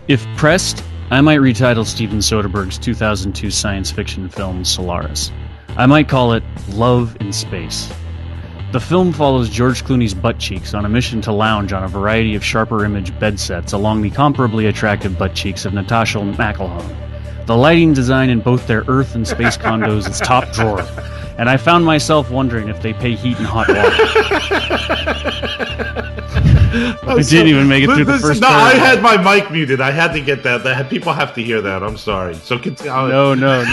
If pressed, I might retitle Steven Soderbergh's 2002 science fiction film Solaris. I might call it Love in Space. The film follows George Clooney's butt cheeks on a mission to lounge on a variety of sharper image bed sets along the comparably attractive butt cheeks of Natasha McElhone. The lighting design in both their Earth and space condos is top drawer, and I found myself wondering if they pay heat and hot water. It didn't even make it through the first No, part. I had my mic muted. I had to get that. People have to hear that. I'm sorry. So continue. No.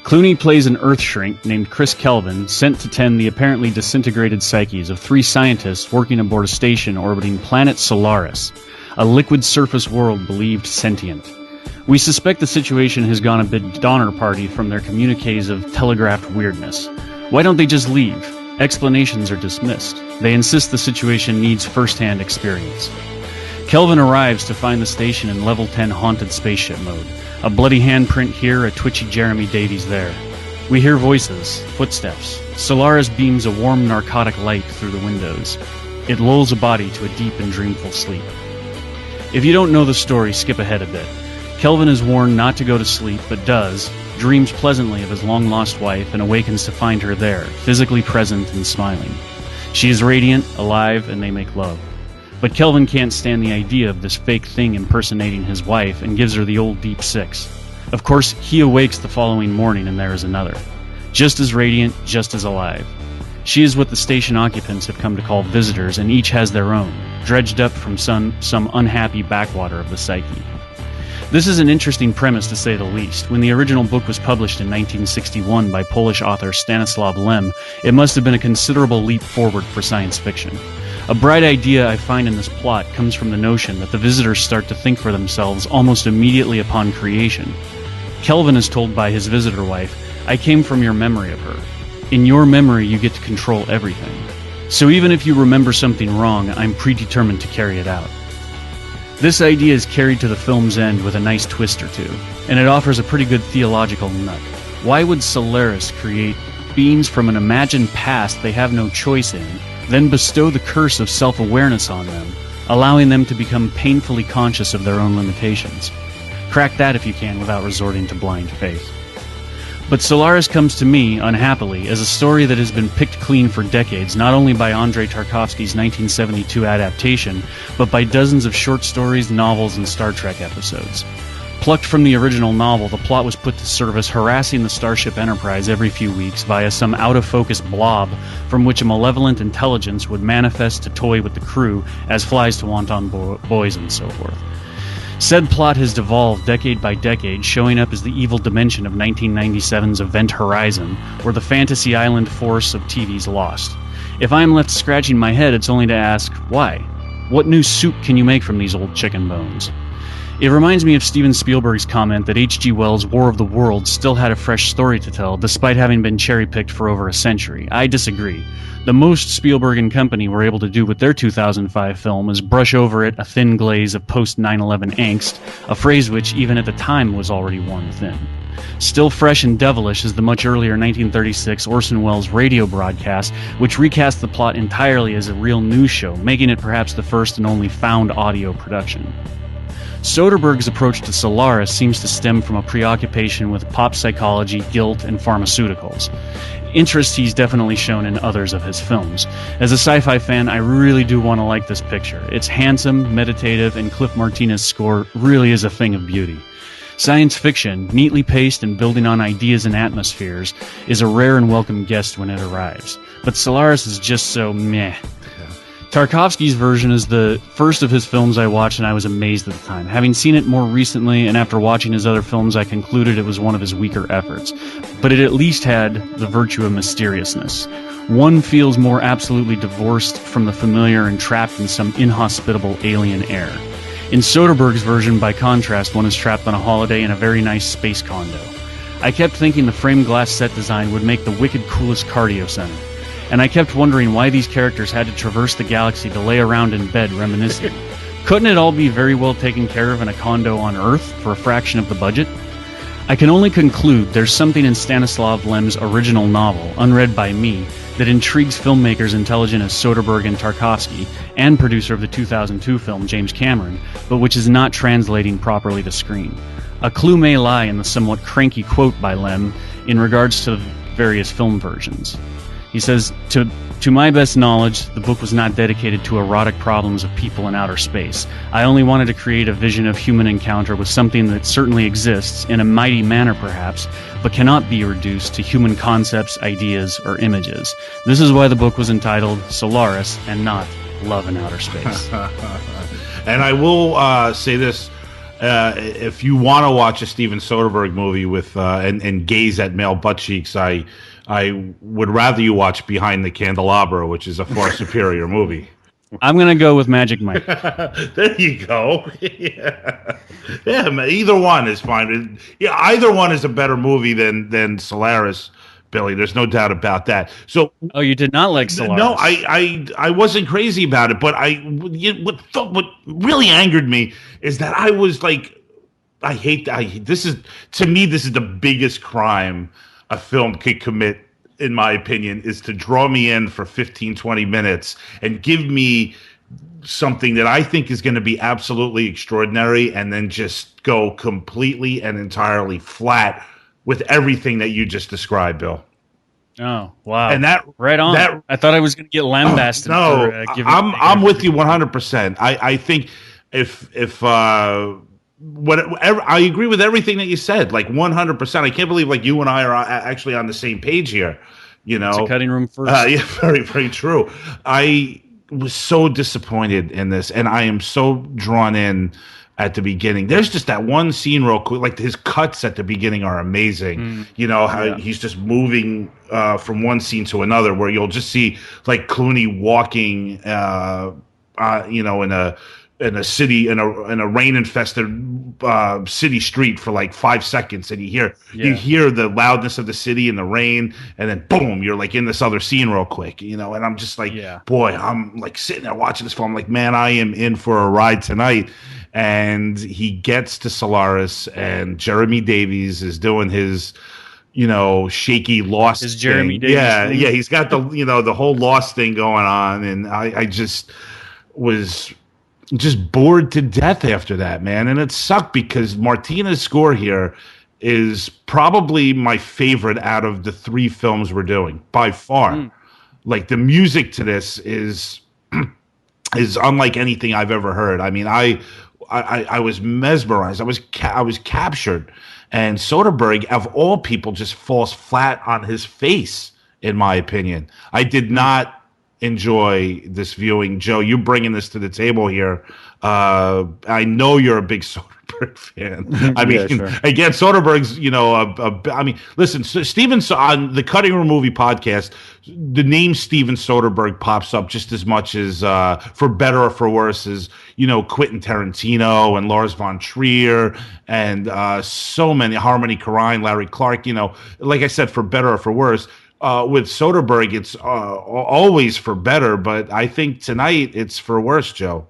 Clooney plays an Earth shrink named Chris Kelvin, sent to tend the apparently disintegrated psyches of 3 scientists working aboard a station orbiting planet Solaris, a liquid surface world believed sentient. We suspect the situation has gone a bit Donner Party from their communiques of telegraphed weirdness. Why don't they just leave? Explanations are dismissed. They insist the situation needs first-hand experience. Kelvin arrives to find the station in Level 10 haunted spaceship mode. A bloody handprint here, a twitchy Jeremy Davies there. We hear voices, footsteps. Solaris beams a warm narcotic light through the windows. It lulls a body to a deep and dreamful sleep. If you don't know the story, skip ahead a bit. Kelvin is warned not to go to sleep, but does, dreams pleasantly of his long-lost wife, and awakens to find her there, physically present and smiling. She is radiant, alive, and they make love. But Kelvin can't stand the idea of this fake thing impersonating his wife and gives her the old deep six. Of course, he awakes the following morning and there is another. Just as radiant, just as alive. She is what the station occupants have come to call visitors, and each has their own, dredged up from some unhappy backwater of the psyche. This is an interesting premise, to say the least. When the original book was published in 1961 by Polish author Stanislaw Lem, it must have been a considerable leap forward for science fiction. A bright idea I find in this plot comes from the notion that the visitors start to think for themselves almost immediately upon creation. Kelvin is told by his visitor wife, "I came from your memory of her. In your memory, you get to control everything. So even if you remember something wrong, I'm predetermined to carry it out." This idea is carried to the film's end with a nice twist or two, and it offers a pretty good theological nut. Why would Solaris create beings from an imagined past they have no choice in, then bestow the curse of self-awareness on them, allowing them to become painfully conscious of their own limitations? Crack that if you can without resorting to blind faith. But Solaris comes to me, unhappily, as a story that has been picked clean for decades, not only by Andrei Tarkovsky's 1972 adaptation, but by dozens of short stories, novels, and Star Trek episodes. Plucked from the original novel, the plot was put to service harassing the Starship Enterprise every few weeks via some out-of-focus blob from which a malevolent intelligence would manifest to toy with the crew as flies to wanton boys and so forth. Said plot has devolved decade by decade, showing up as the evil dimension of 1997's Event Horizon, or the fantasy island force of TV's Lost. If I am left scratching my head, it's only to ask, why? What new soup can you make from these old chicken bones? It reminds me of Steven Spielberg's comment that H.G. Wells' War of the Worlds still had a fresh story to tell, despite having been cherry-picked for over a century. I disagree. The most Spielberg and company were able to do with their 2005 film is brush over it a thin glaze of post-9/11 angst, a phrase which, even at the time, was already worn thin. Still fresh and devilish is the much earlier 1936 Orson Welles radio broadcast, which recast the plot entirely as a real news show, making it perhaps the first and only found audio production. Soderbergh's approach to Solaris seems to stem from a preoccupation with pop psychology, guilt, and pharmaceuticals. Interest he's definitely shown in others of his films. As a sci-fi fan, I really do want to like this picture. It's handsome, meditative, and Cliff Martinez's score really is a thing of beauty. Science fiction, neatly paced and building on ideas and atmospheres, is a rare and welcome guest when it arrives. But Solaris is just so meh. Tarkovsky's version is the first of his films I watched, and I was amazed at the time. Having seen it more recently, and after watching his other films, I concluded it was one of his weaker efforts. But it at least had the virtue of mysteriousness. One feels more absolutely divorced from the familiar and trapped in some inhospitable alien air. In Soderbergh's version, by contrast, one is trapped on a holiday in a very nice space condo. I kept thinking the framed glass set design would make the wicked coolest cardio center. And I kept wondering why these characters had to traverse the galaxy to lay around in bed reminiscing. Couldn't it all be very well taken care of in a condo on Earth for a fraction of the budget? I can only conclude there's something in Stanislaw Lem's original novel, unread by me, that intrigues filmmakers intelligent as Soderbergh and Tarkovsky, and producer of the 2002 film James Cameron, but which is not translating properly to screen. A clue may lie in the somewhat cranky quote by Lem in regards to various film versions. He says, to my best knowledge, the book was not dedicated to erotic problems of people in outer space. I only wanted to create a vision of human encounter with something that certainly exists, in a mighty manner perhaps, but cannot be reduced to human concepts, ideas, or images. This is why the book was entitled Solaris and not Love in Outer Space. And I will say this. If you want to watch a Steven Soderbergh movie with and gaze at male butt cheeks, I would rather you watch Behind the Candelabra, which is a far superior movie. I'm gonna go with Magic Mike. There you go. Yeah, either one is fine. Yeah, either one is a better movie than Solaris, Billy. There's no doubt about that. So, oh, you did not like Solaris? No, I wasn't crazy about it, but what really angered me is that I was like, this is the biggest crime a film could commit, in my opinion, is to draw me in for 15, 20 minutes and give me something that I think is going to be absolutely extraordinary and then just go completely and entirely flat with everything that you just described, Bill. Oh, wow. And that right on. I thought I was going to get lambasted. No, I'm with you 100%. I think if whatever, I agree with everything that you said, like 100%. I can't believe like you and I are actually on the same page here. You know, it's a cutting room first. Yeah, very, very true. I was so disappointed in this, and I am so drawn in at the beginning. There's just that one scene real quick, like his cuts at the beginning are amazing. You know, how he's just moving from one scene to another, where you'll just see like Clooney walking, you know, in a city, in a rain-infested city street for like 5 seconds, and you hear the loudness of the city and the rain, and then boom, you're like in this other scene real quick, you know. And I'm just like, boy, I'm like sitting there watching this film, like, man, I am in for a ride tonight. And he gets to Solaris, and Jeremy Davies is doing his, you know, shaky Lost. His Jeremy thing. Davies. Yeah, he's got the, you know, the whole Lost thing going on, and I just was just bored to death after that, man. And it sucked because Martina's score here is probably my favorite out of the 3 films we're doing by far. Like, the music to this is unlike anything I've ever heard. I mean, I was mesmerized. I was captured. And Soderbergh, of all people, just falls flat on his face, in my opinion. I did not enjoy this viewing. Joe, you bringing this to the table here. I know you're a big Soderbergh fan. I mean, sure. Again, Soderbergh's, you know, I mean, listen, Steven, on the Cutting Room Movie podcast, the name Steven Soderbergh pops up just as much as, for better or for worse, as, you know, Quentin Tarantino and Lars von Trier and so many, Harmony Korine, Larry Clark, you know, like I said, for better or for worse. With Soderbergh, it's always for better, but I think tonight it's for worse, Joe.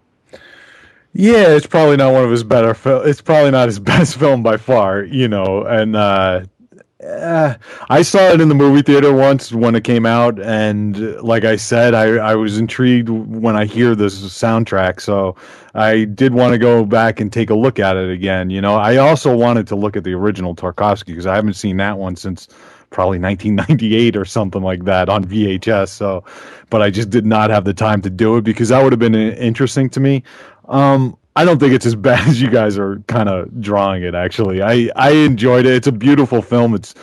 Yeah, it's probably not one of his better films. It's probably not his best film by far, you know. And I saw it in the movie theater once when it came out, and like I said, I was intrigued when I hear this soundtrack, so I did want to go back and take a look at it again. You know, I also wanted to look at the original Tarkovsky because I haven't seen that one since probably 1998 or something like that on VHS. So, but I just did not have the time to do it because that would have been interesting to me. I don't think it's as bad as you guys are kind of drawing it. Actually, I enjoyed it. It's a beautiful film. It's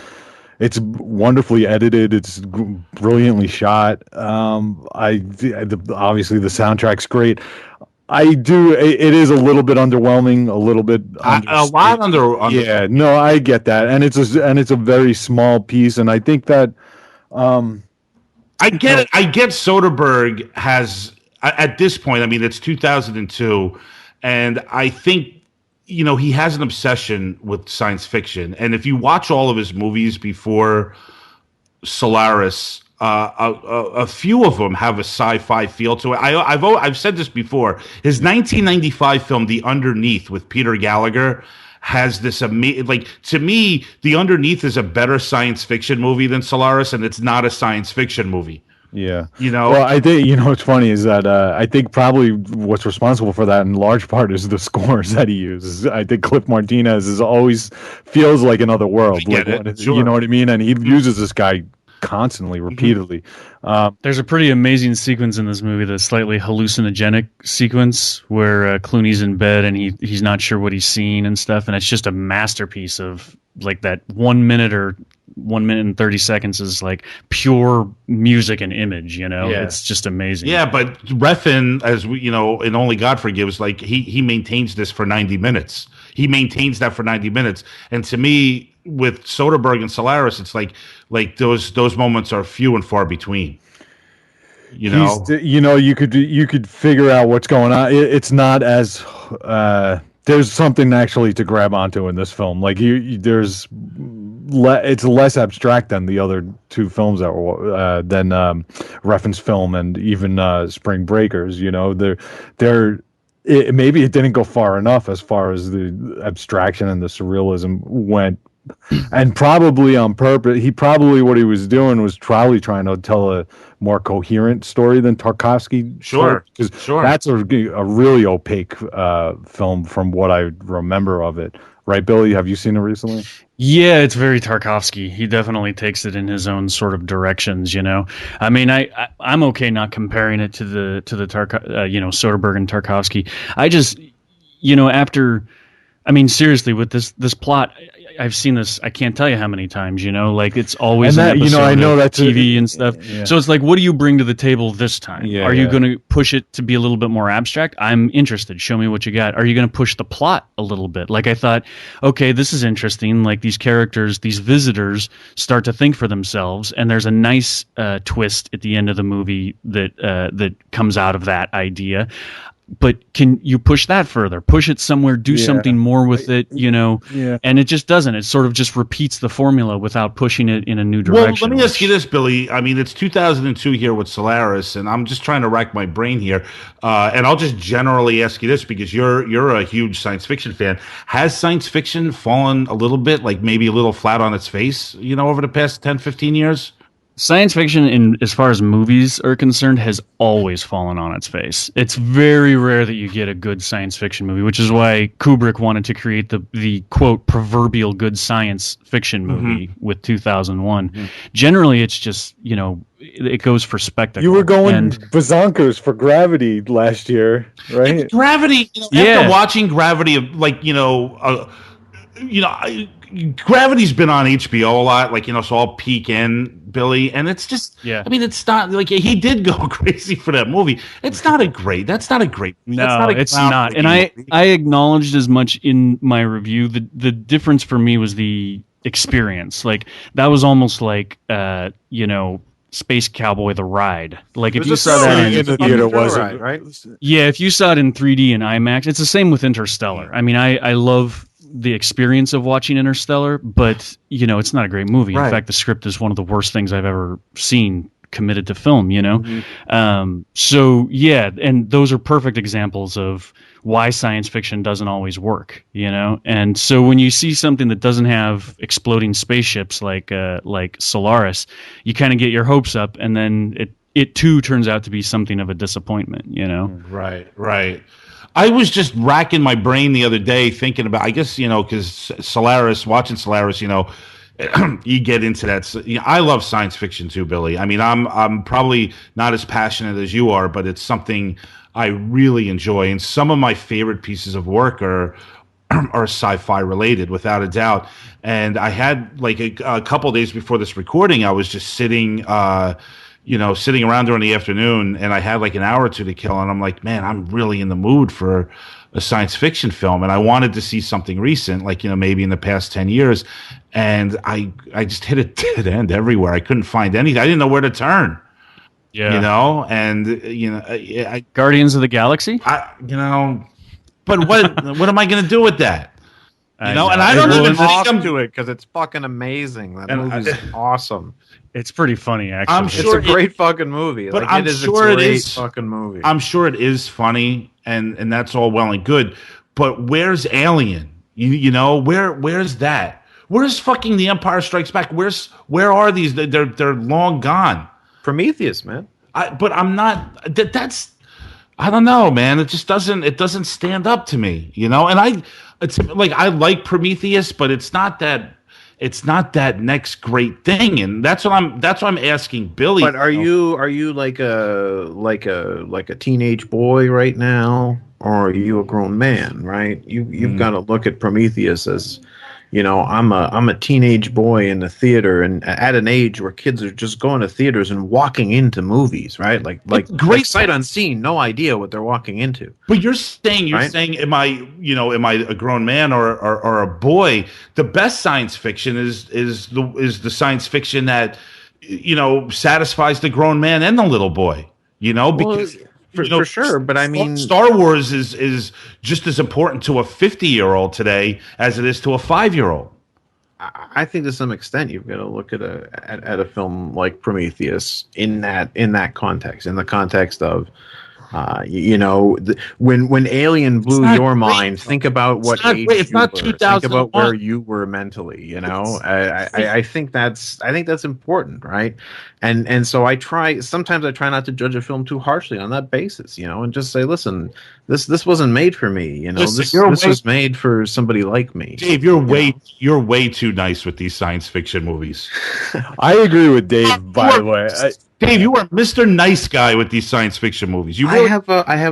wonderfully edited. It's brilliantly shot. Obviously the soundtrack's great. It is a little bit underwhelming, a little bit a lot under. Yeah, no, I get that, and it's a very small piece, and I think that I get it. I get Soderbergh has at this point. I mean, it's 2002, and I think, you know, he has an obsession with science fiction, and if you watch all of his movies before Solaris, a few of them have a sci-fi feel to it. I've said this before. His 1995 film, The Underneath, with Peter Gallagher, has this amazing. Like, to me, The Underneath is a better science fiction movie than Solaris, and it's not a science fiction movie. Yeah. You know, Well, I think, what's funny is that I think probably what's responsible for that in large part is the scores that he uses. I think Cliff Martinez is always feels like another world. get Like, it. you know Sure. what I mean? And he uses this guy constantly, repeatedly. There's a pretty amazing sequence in this movie, the slightly hallucinogenic sequence where Clooney's in bed and he's not sure what he's seeing and stuff, and it's just a masterpiece of like that 1 minute or 1 minute and 30 seconds is like pure music and image. Yeah. It's just amazing. Yeah, but Refn, as we, and Only God Forgives, like he maintains this for 90 minutes. He maintains that for 90 minutes, and to me, with Soderbergh and Solaris, it's like those moments are few and far between. You could figure out what's going on. It's not as there's something actually to grab onto in this film. Like it's less abstract than the other two films that were Refn's film and even Spring Breakers. Maybe it didn't go far enough as far as the abstraction and the surrealism went. And probably on purpose, what he was doing was probably trying to tell a more coherent story than Tarkovsky. Sure, because sure. That's a really opaque film from what I remember of it. Right, Billy? Have you seen it recently? Yeah, it's very Tarkovsky. He definitely takes it in his own sort of directions. I mean, I'm okay not comparing it to the Soderbergh and Tarkovsky. I just, seriously, with this plot, I've seen this. I can't tell you how many times. Like it's always an episode I know of that's TV and stuff. Yeah. So it's like, what do you bring to the table this time? Yeah, Are you going to push it to be a little bit more abstract? I'm interested. Show me what you got. Are you going to push the plot a little bit? Like I thought, okay, this is interesting. Like these characters, these visitors start to think for themselves, and there's a nice twist at the end of the movie that comes out of that idea. But can you push that further? Push it somewhere, do something more with it, Yeah. And it just doesn't. It sort of just repeats the formula without pushing it in a new direction. Well, let me ask you this, Billy. I mean, it's 2002 here with Solaris, and I'm just trying to rack my brain here. And I'll just generally ask you this because you're a huge science fiction fan. Has science fiction fallen a little bit, like maybe a little flat on its face, over the past 10, 15 years? Science fiction, as far as movies are concerned, has always fallen on its face. It's very rare that you get a good science fiction movie, which is why Kubrick wanted to create the quote proverbial good science fiction movie with 2001. Mm-hmm. Generally, it's just it goes for spectacle. You were going bazonkers for Gravity last year, right? It's Gravity. After watching Gravity, Gravity's been on HBO a lot, so I'll peek in, Billy, and it's just, it's not, he did go crazy for that movie. That's not a great No, it's not. And I acknowledged as much in my review. The difference for me was the experience. Like, that was almost like, Space Cowboy the Ride. Like if you saw that in the theater, was right, right? Yeah, if you saw it in 3D and IMAX, it's the same with Interstellar. I mean, I love the experience of watching Interstellar, but it's not a great movie. Right. In fact, the script is one of the worst things I've ever seen committed to film. So yeah, and those are perfect examples of why science fiction doesn't always work. And so when you see something that doesn't have exploding spaceships like Solaris, you kind of get your hopes up, and then it too turns out to be something of a disappointment. Right. I was just racking my brain the other day thinking about, I guess, because watching Solaris, you get into that. I love science fiction too, Billy. I mean, I'm probably not as passionate as you are, but it's something I really enjoy. And some of my favorite pieces of work are sci-fi related, without a doubt. And I had like a couple of days before this recording, I was just sitting around during the afternoon, and I had like an hour or two to kill, and I'm like, man, I'm really in the mood for a science fiction film, and I wanted to see something recent, like maybe in the past 10 years, and I just hit a dead end everywhere. I couldn't find anything. I didn't know where to turn. Yeah, and Guardians of the Galaxy. But what am I going to do with that? And I don't even think I'm to it because it's fucking amazing. That movie's awesome. It's pretty funny, actually. I'm sure it's a great fucking movie. But I'm sure it is fucking movie. I'm sure it is funny, and that's all well and good. But where's Alien? Where's that? Where's fucking The Empire Strikes Back? Where are these? They're long gone. Prometheus, man. But I'm not. That's. I don't know, man. It just doesn't. It doesn't stand up to me, you know. And it's like I like Prometheus, but it's not that. It's not that next great thing, and that's what I'm asking Billy. But are you like a teenage boy right now, or are you a grown man? Right? You've got to look at Prometheus as, I'm a teenage boy in the theater, and at an age where kids are just going to theaters and walking into movies, right? Like great sight unseen, no idea what they're walking into. But you're saying, am I a grown man or a boy? The best science fiction is the science fiction that satisfies the grown man and the little boy. Because. For sure, but I mean, Star Wars is just as important to a 50-year-old today as it is to a 5-year-old. I think to some extent you've got to look at a film like Prometheus in that context, in the context of, when Alien blew your mind, think about what age it's you not were. 2001. Think about where you were mentally. I think that's important, right? And so sometimes I try not to judge a film too harshly on that basis, and just say, listen, this wasn't made for me, this was made for somebody like me. Dave, you're way too nice with these science fiction movies. I agree with Dave, by the way. Dave, you are Mr. Nice Guy with these science fiction movies. I have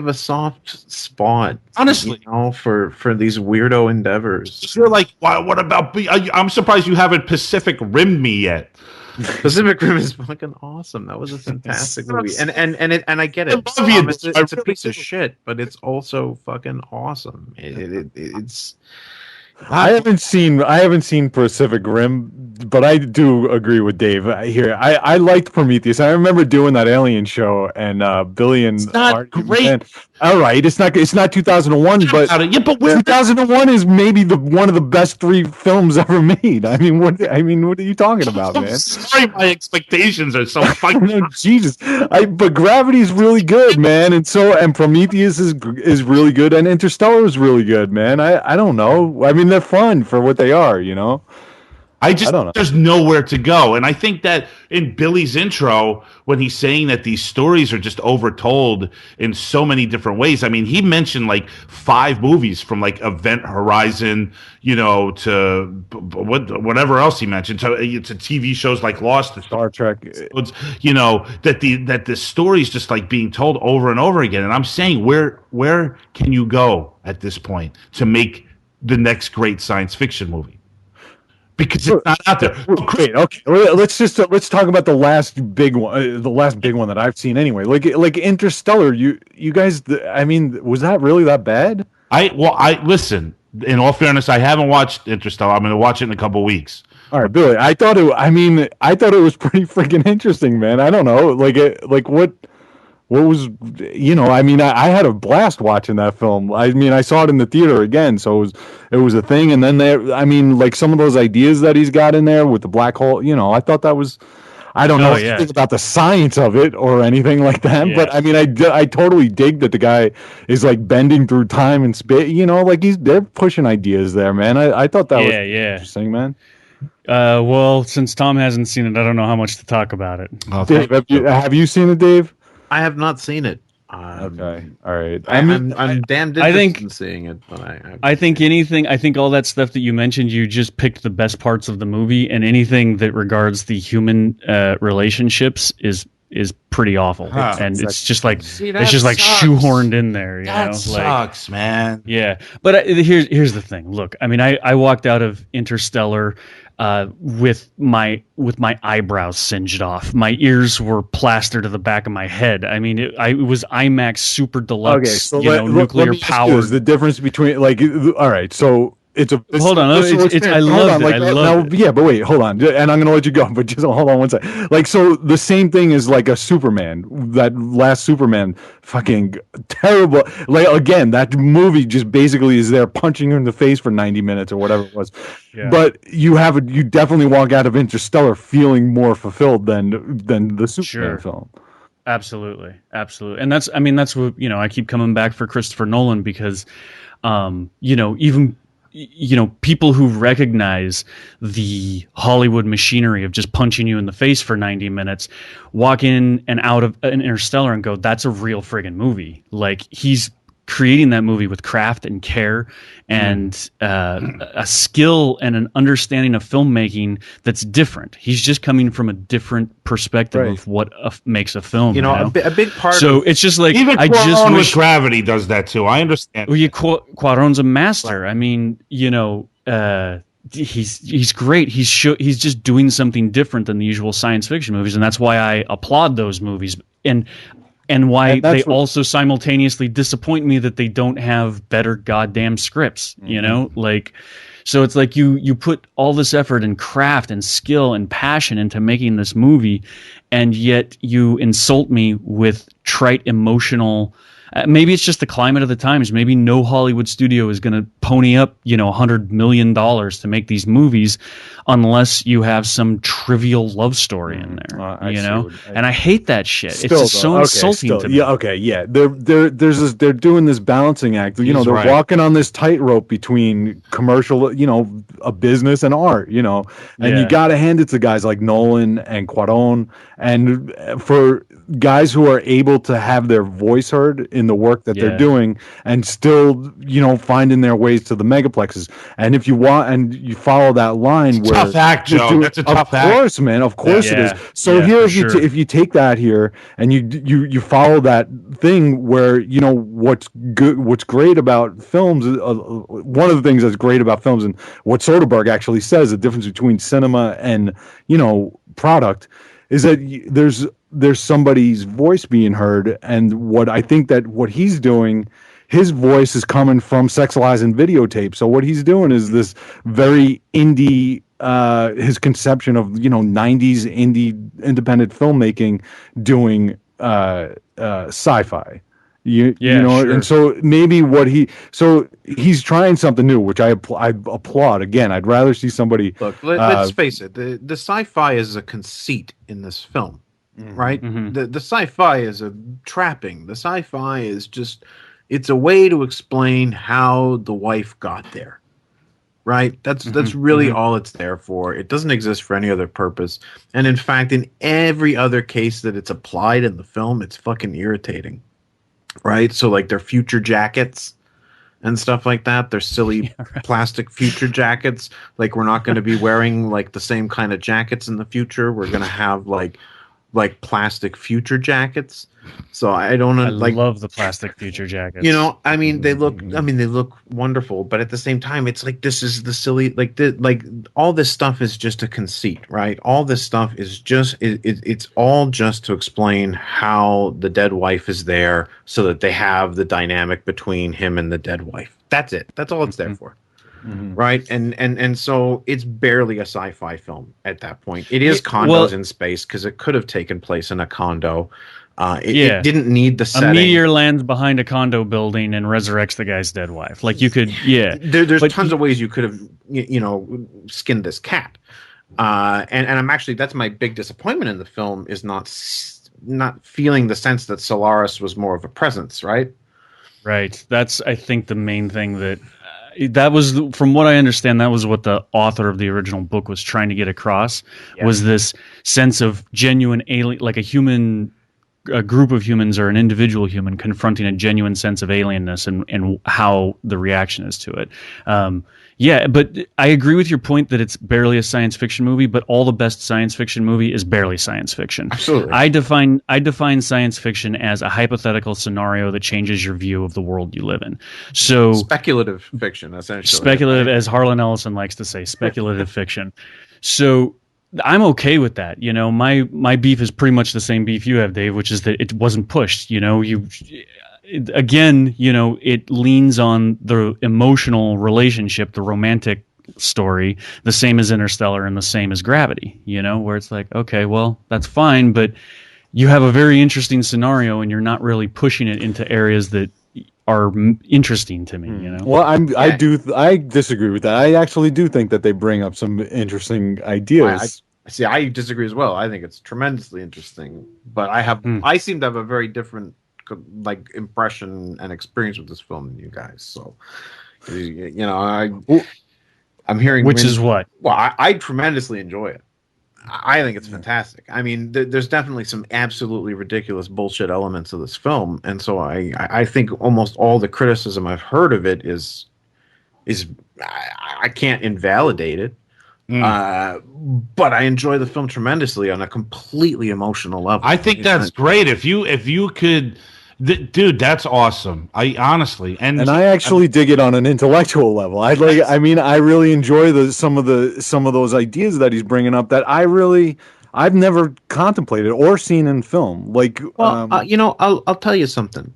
a soft spot, honestly, for these weirdo endeavors. You're like, what about? I'm surprised you haven't Pacific Rimmed me yet. Pacific Rim is fucking awesome. That was a fantastic movie, and I get it. I love you. It's a piece of shit, but it's also fucking awesome. It's. I haven't seen Pacific Rim, but I do agree with Dave here. I liked Prometheus. I remember doing that Alien show, and Billy and it's not great. All right, it's not 2001, but 2001 is maybe one of the best 3 films ever made. I mean, what are you talking about, man? I'm sorry, my expectations are so fucking. No, Jesus, but Gravity is really good, man, and Prometheus is really good, and Interstellar is really good, man. I don't know. I mean, they're fun for what they are, I don't know. There's nowhere to go. And I think that in Billy's intro, when he's saying that these stories are just overtold in so many different ways, I mean, he mentioned like 5 movies from like Event Horizon, to whatever else he mentioned, to TV shows like Lost, Star Trek, that the story is just like being told over and over again. And I'm saying, where can you go at this point to make the next great science fiction movie? Because it's not out there. Great. Okay. Let's talk about the last big one. The last big one that I've seen anyway. Like Interstellar. You guys. I mean, was that really that bad? I listen. In all fairness, I haven't watched Interstellar. I'm going to watch it in a couple weeks. All right, Billy. I thought it was pretty freaking interesting, man. I don't know. What was, I had a blast watching that film. I mean, I saw it in the theater again, so it was a thing. And then some of those ideas that he's got in there with the black hole, I thought that was, I don't know anything about the science of it or anything like that. Yeah. But I mean, I totally dig that the guy is like bending through time and space. They're pushing ideas there, man. I thought that was interesting, man. Well, since Tom hasn't seen it, I don't know how much to talk about it. Dave, have you seen it, Dave? I have not seen it. Okay, all right. I'm damn interested in seeing it, but I think all that stuff that you mentioned, you just picked the best parts of the movie, and anything that regards the human relationships is pretty awful, and it's just like shoehorned in there. That sucks, man. Yeah, but here's the thing. Look, I mean, I walked out of Interstellar with my eyebrows singed off. My ears were plastered to the back of my head. I mean, it was IMAX Super Deluxe, nuclear powered. The difference between all right, so. Hold on. I love it. Yeah, but wait, hold on. And I'm going to let you go, but just hold on one second. So the same thing is like a Superman, that last Superman, fucking terrible. Again, that movie just basically is there punching her in the face for 90 minutes or whatever it was. Yeah. But you definitely walk out of Interstellar feeling more fulfilled than the Superman film. Absolutely. And that's what, I keep coming back for Christopher Nolan because, even people who recognize the Hollywood machinery of just punching you in the face for 90 minutes walk in and out of an Interstellar and go, that's a real friggin' movie. Like, he's creating that movie with craft and care and a skill and an understanding of filmmaking that's different. He's just coming from a different perspective of what makes a film. A big part. So it's just like, even I just Cuarón wish with Gravity does that too. I understand. Well, Cuarón's a master. I mean, he's great. He's just doing something different than the usual science fiction movies, and that's why I applaud those movies. And why they also simultaneously disappoint me that they don't have better goddamn scripts, like, so it's like you put all this effort and craft and skill and passion into making this movie, and yet you insult me with trite emotional. Maybe it's just the climate of the times. Maybe no Hollywood studio is going to pony up, $100 million to make these movies unless you have some trivial love story in there, And I hate that shit. It's just so insulting to me. Yeah, okay, yeah. They're doing this balancing act. They're right. walking on this tightrope between commercial, a business and art, and you got to hand it to guys like Nolan and Cuarón, and for guys who are able to have their voice heard in the work that they're doing and still, finding their ways to the megaplexes. And if you want, and you follow that line, where tough act, Joe. That's a tough act. Of course, man. Of course it is. So here, if you take that here and you follow that thing where, what's great about films, one of the things that's great about films, and what Soderbergh actually says, the difference between cinema and, product, is that there's somebody's voice being heard, and what he's doing, his voice is coming from sexualizing videotape. So what he's doing is this very indie, his conception of 90s indie independent filmmaking, doing sci-fi. Sure. And so maybe he's trying something new, which I applaud. Again, I'd rather see somebody. Look, let's face it. The sci-fi is a conceit in this film, right? Mm-hmm. The sci-fi is a trapping. The sci-fi is just, it's a way to explain how the wife got there, right? That's really all it's there for. It doesn't exist for any other purpose. And in fact, in every other case that it's applied in the film, it's fucking irritating. Right, so like their future jackets and stuff like that. They're silly plastic future jackets. Like, we're not going to be wearing like the same kind of jackets in the future. We're going to have like plastic future jackets. So I don't love the plastic future jackets. They look wonderful, but at the same time, it's like, this is the silly, all this stuff is just a conceit, right? All this stuff is just it's all just to explain how the dead wife is there, so that they have the dynamic between him and the dead wife. That's it. That's all it's there for. Mm-hmm. Right, and so it's barely a sci-fi film at that point. It is condos in space, because it could have taken place in a condo. It didn't need the setting. A meteor lands behind a condo building and resurrects the guy's dead wife. Like, you could, There's tons of ways you could have, skinned this cat. And I'm actually, that's my big disappointment in the film, is not feeling the sense that Solaris was more of a presence, right? Right. That's, I think, the main thing that was, from what I understand, that was what the author of the original book was trying to get across, was this sense of genuine alien, like a group of humans or an individual human confronting a genuine sense of alienness and how the reaction is to it. But I agree with your point that it's barely a science fiction movie, but all the best science fiction movie is barely science fiction. Absolutely. I define science fiction as a hypothetical scenario that changes your view of the world you live in. So speculative fiction, essentially. Speculative, as Harlan Ellison likes to say, speculative fiction. So I'm okay with that. My beef is pretty much the same beef you have, Dave, which is that it wasn't pushed. It leans on the emotional relationship, the romantic story, the same as Interstellar and the same as Gravity, where it's like, okay, well, that's fine, but you have a very interesting scenario and you're not really pushing it into areas that are interesting to me, Well, I disagree with that. I actually do think that they bring up some interesting ideas. I disagree as well. I think it's tremendously interesting, but I seem to have a very different impression and experience with this film than you guys. So, You know, I'm hearing Which is what? Well, I tremendously enjoy it. I think it's fantastic. I mean, there's definitely some absolutely ridiculous bullshit elements of this film, and so I think almost all the criticism I've heard of it is I can't invalidate it. But I enjoy the film tremendously on a completely emotional level. I think that's great. If you could, dude, that's awesome. I honestly and I actually dig it on an intellectual level. I really enjoy some of those ideas that he's bringing up that I've never contemplated or seen in film. Like, well, you know, I'll tell you something.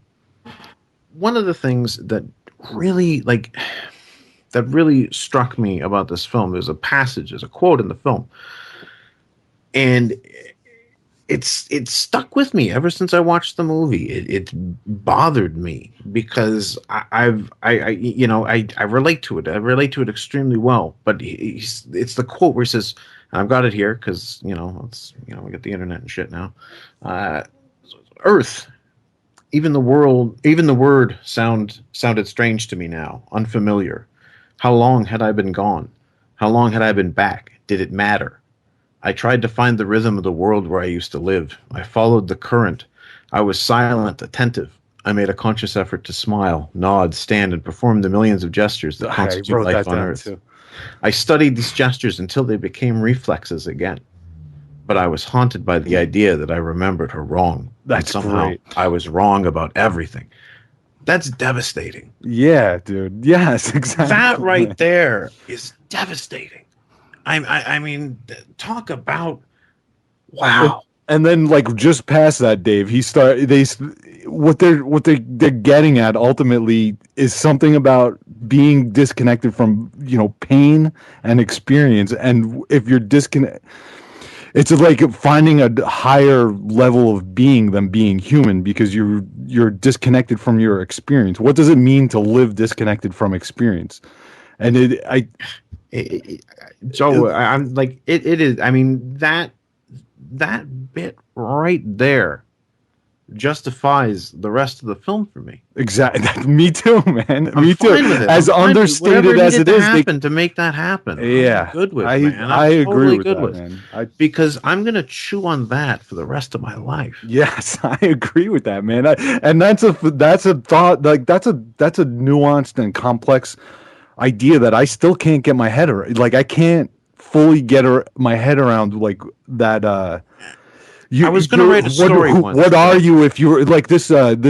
One of the things that really struck me about this film, there's a quote in the film, and it's stuck with me ever since I watched the movie. It bothered me because I relate to it. I relate to it extremely well. But it's the quote where he says, and I've got it here because we got the internet and shit now. Earth, even the word sounded strange to me now, unfamiliar. How long had I been gone? How long had I been back? Did it matter? I tried to find the rhythm of the world where I used to live. I followed the current. I was silent, attentive. I made a conscious effort to smile, nod, stand, and perform the millions of gestures that constitute life on Earth. Too. I studied these gestures until they became reflexes again. But I was haunted by the idea that I remembered her wrong. That's somehow great. I was wrong about everything. That's devastating. Yeah, dude. Yes, exactly. That right there is devastating. I mean, talk about wow. And then, like, just past that, Dave, what they're getting at ultimately is something about being disconnected from pain and experience. And if you're disconnected, it's like finding a higher level of being than being human because you're disconnected from your experience. What does it mean to live disconnected from experience? And I'm like it is. I mean that bit right there justifies the rest of the film for me. Exactly. Me too, man. I'm me too. As understated as it is, to make that happen. Yeah, I'm good with I totally agree with good that, with. man. Because I'm gonna chew on that for the rest of my life. Yes, I agree with that, man. And that's a thought, like that's a nuanced and complex idea that I still can't get my head around. Like I can't fully get my head around like that. I was going to write a story once. What are you if you're like this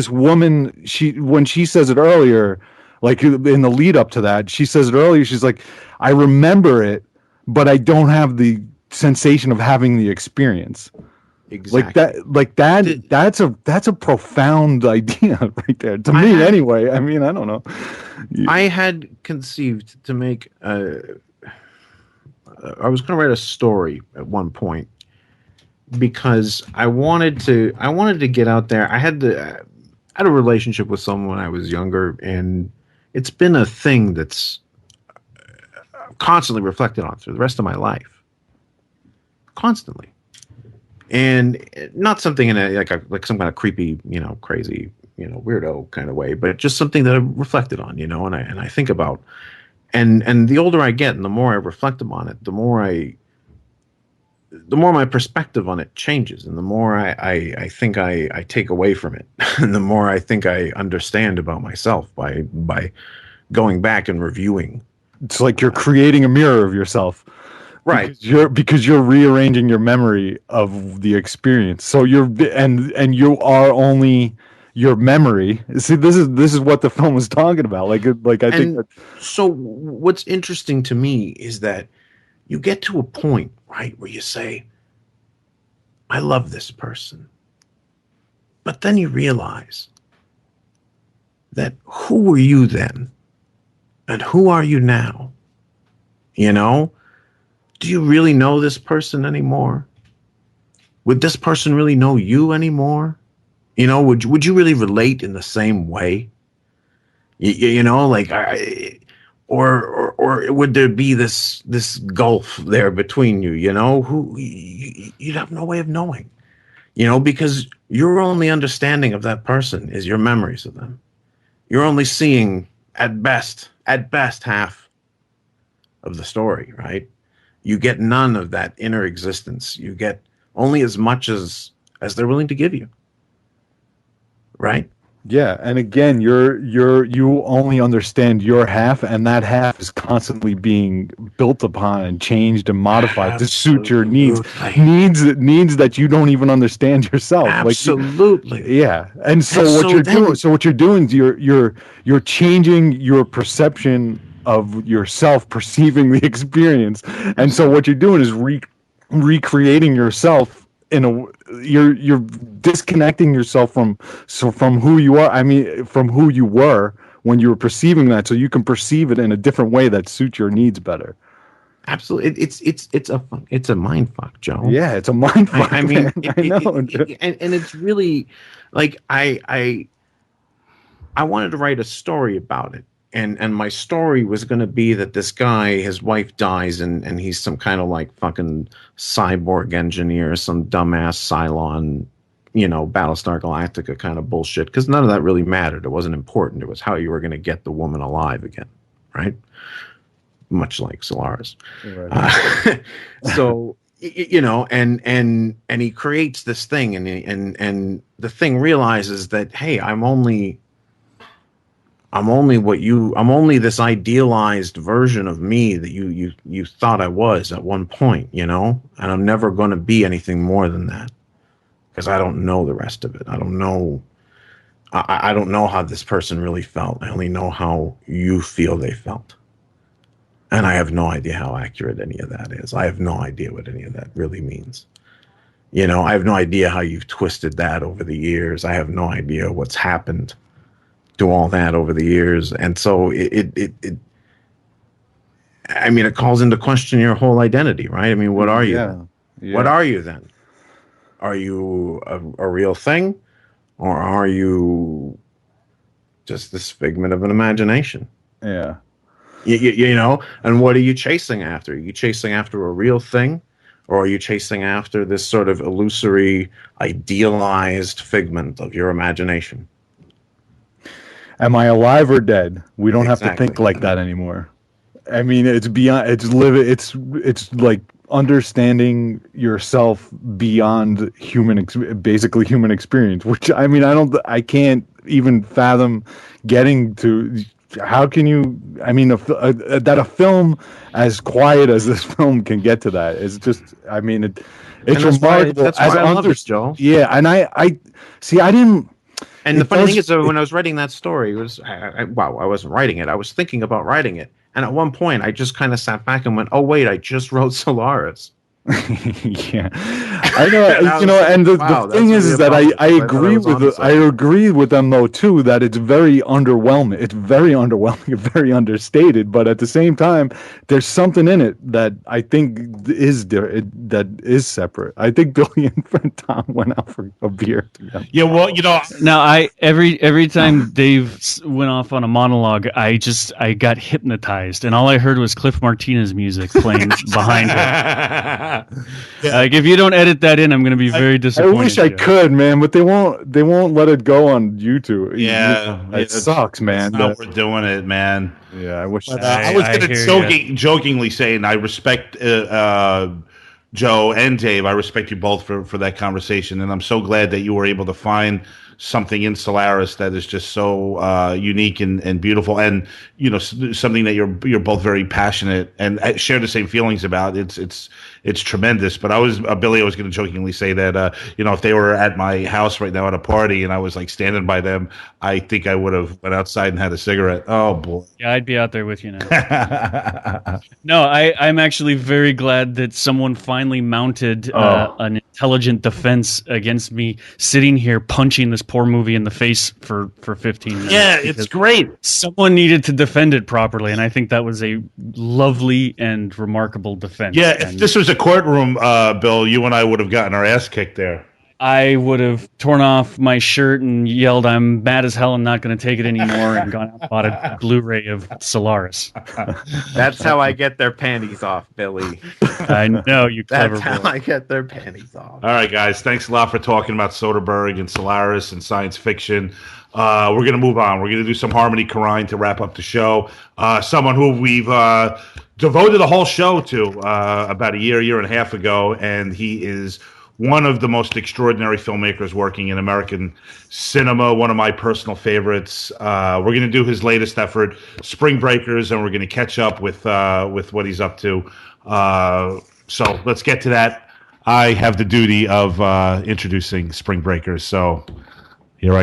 woman, when she says it earlier, like in the lead up to that, she says it earlier, she's like, I remember it, but I don't have the sensation of having the experience. Exactly. That's a profound idea right there. To me, anyway. I mean, I don't know. I had conceived to make I was going to write a story at one point, because I wanted to get out there. I had a relationship with someone when I was younger, and it's been a thing that's constantly reflected on through the rest of my life. Constantly. And not something in like some kind of creepy, crazy, weirdo kind of way, but just something that I reflected on, and I think about. And the older I get and the more I reflect upon it, the more my perspective on it changes, and the more I think I take away from it, and the more I think I understand about myself by going back and reviewing. It's like you're creating a mirror of yourself, right? Because you're rearranging your memory of the experience. So you are only your memory. See, this is what the film was talking about. So what's interesting to me is that you get to a point, right, where you say, I love this person. But then you realize that who were you then? And who are you now? Do you really know this person anymore? Would this person really know you anymore? Would you really relate in the same way? Or would there be this gulf there between you? Who you'd have no way of knowing. Because your only understanding of that person is your memories of them. You're only seeing, at best, at best half of the story, right? You get none of that inner existence. You get only as much as they're willing to give you, right? Yeah, and again, you only understand your half, and that half is constantly being built upon and changed and modified to suit your needs. Needs that you don't even understand yourself. Absolutely. And so what you're doing is you're changing your perception of yourself, perceiving the experience, and so what you're doing is recreating yourself you're disconnecting yourself from who you are. I mean, from who you were when you were perceiving that, so you can perceive it in a different way that suits your needs better. Absolutely, it's a mind fuck, Joe. Yeah, it's a mind fuck. I mean, I know, and it's really like I wanted to write a story about it. And my story was going to be that this guy, his wife dies, and he's some kind of like fucking cyborg engineer, some dumbass Cylon, Battlestar Galactica kind of bullshit. Because none of that really mattered. It wasn't important. It was how you were going to get the woman alive again, right? Much like Solaris. Right. So and he creates this thing, and the thing realizes that, hey, I'm only this idealized version of me that you thought I was at one point, and I'm never going to be anything more than that, because I don't know the rest of it. I don't know how this person really felt. I only know how you feel they felt. And I have no idea how accurate any of that is. I have no idea what any of that really means. I have no idea how you've twisted that over the years. I have no idea what's happened to all that over the years, and so it calls into question your whole identity, right? I mean, what are you? Yeah. What are you then? Are you a real thing, or are you just this figment of an imagination? Yeah. And what are you chasing after? Are you chasing after a real thing, or are you chasing after this sort of illusory, idealized figment of your imagination? Am I alive or dead? We don't have to think like that anymore. I mean, it's beyond. It's like understanding yourself beyond basically human experience. Which I can't even fathom getting to. How can you? I mean, that a film as quiet as this film can get to that is just. I mean, it's remarkable. That's why I love it, Joe. Yeah, and I see. I didn't. And the funny thing is, when I was writing that story, I wasn't writing it. I was thinking about writing it. And at one point, I just kind of sat back and went, oh, wait, I just wrote Solaris. Yeah, I know, and the thing is that I agree with them though too, that it's very underwhelming. It's very underwhelming, very understated. But at the same time, there's something in it that I think that is separate. I think Billy and friend Tom went out for a beer together. Yeah, well, now every time Dave went off on a monologue, I got hypnotized, and all I heard was Cliff Martinez music playing behind him. Like, if you don't edit that in, I'm going to be very disappointed. I wish I could, man, but they won't let it go on YouTube. Yeah, it sucks, man. That's not we're doing it, man. Yeah, I wish. I was going to jokingly say, and I respect Joe and Dave. I respect you both for that conversation, and I'm so glad that you were able to find something in Solaris that is just so unique and beautiful, and something that you're both very passionate and share the same feelings about. It's tremendous. But Billy, I was going to jokingly say that if they were at my house right now at a party and I was like standing by them, I think I would have went outside and had a cigarette. Oh boy. Yeah, I'd be out there with you now. No, I'm actually very glad that someone finally mounted an intelligent defense against me sitting here punching this poor movie in the face for 15 minutes. Yeah, it's great. Someone needed to defend it properly, and I think that was a lovely and remarkable defense. Yeah, if this was a courtroom, Bill, you and I would have gotten our ass kicked there. I would have torn off my shirt and yelled, "I'm mad as hell and not going to take it anymore," and gone out and bought a Blu-ray of Solaris. That's how I get their panties off, Billy. I know, you clever That's how boy. I get their panties off. All right, guys. Thanks a lot for talking about Soderbergh and Solaris and science fiction. We're going to move on. We're going to do some Harmony Korine to wrap up the show. Someone who we've devoted a whole show to about a year and a half ago, and he is one of the most extraordinary filmmakers working in American cinema, one of my personal favorites. We're going to do his latest effort, Spring Breakers, and we're going to catch up with what he's up to. So let's get to that. I have the duty of introducing Spring Breakers. So